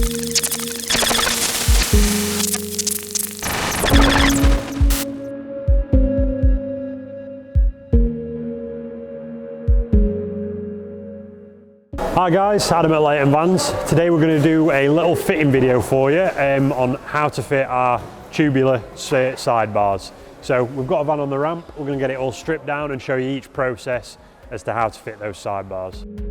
Hi guys, Adam at Leighton Vans. Today we're going to do a little fitting video for you on how to fit our tubular sidebars. So we've got a van on the ramp, we're going to get it all stripped down and show you each process as to how to fit those sidebars.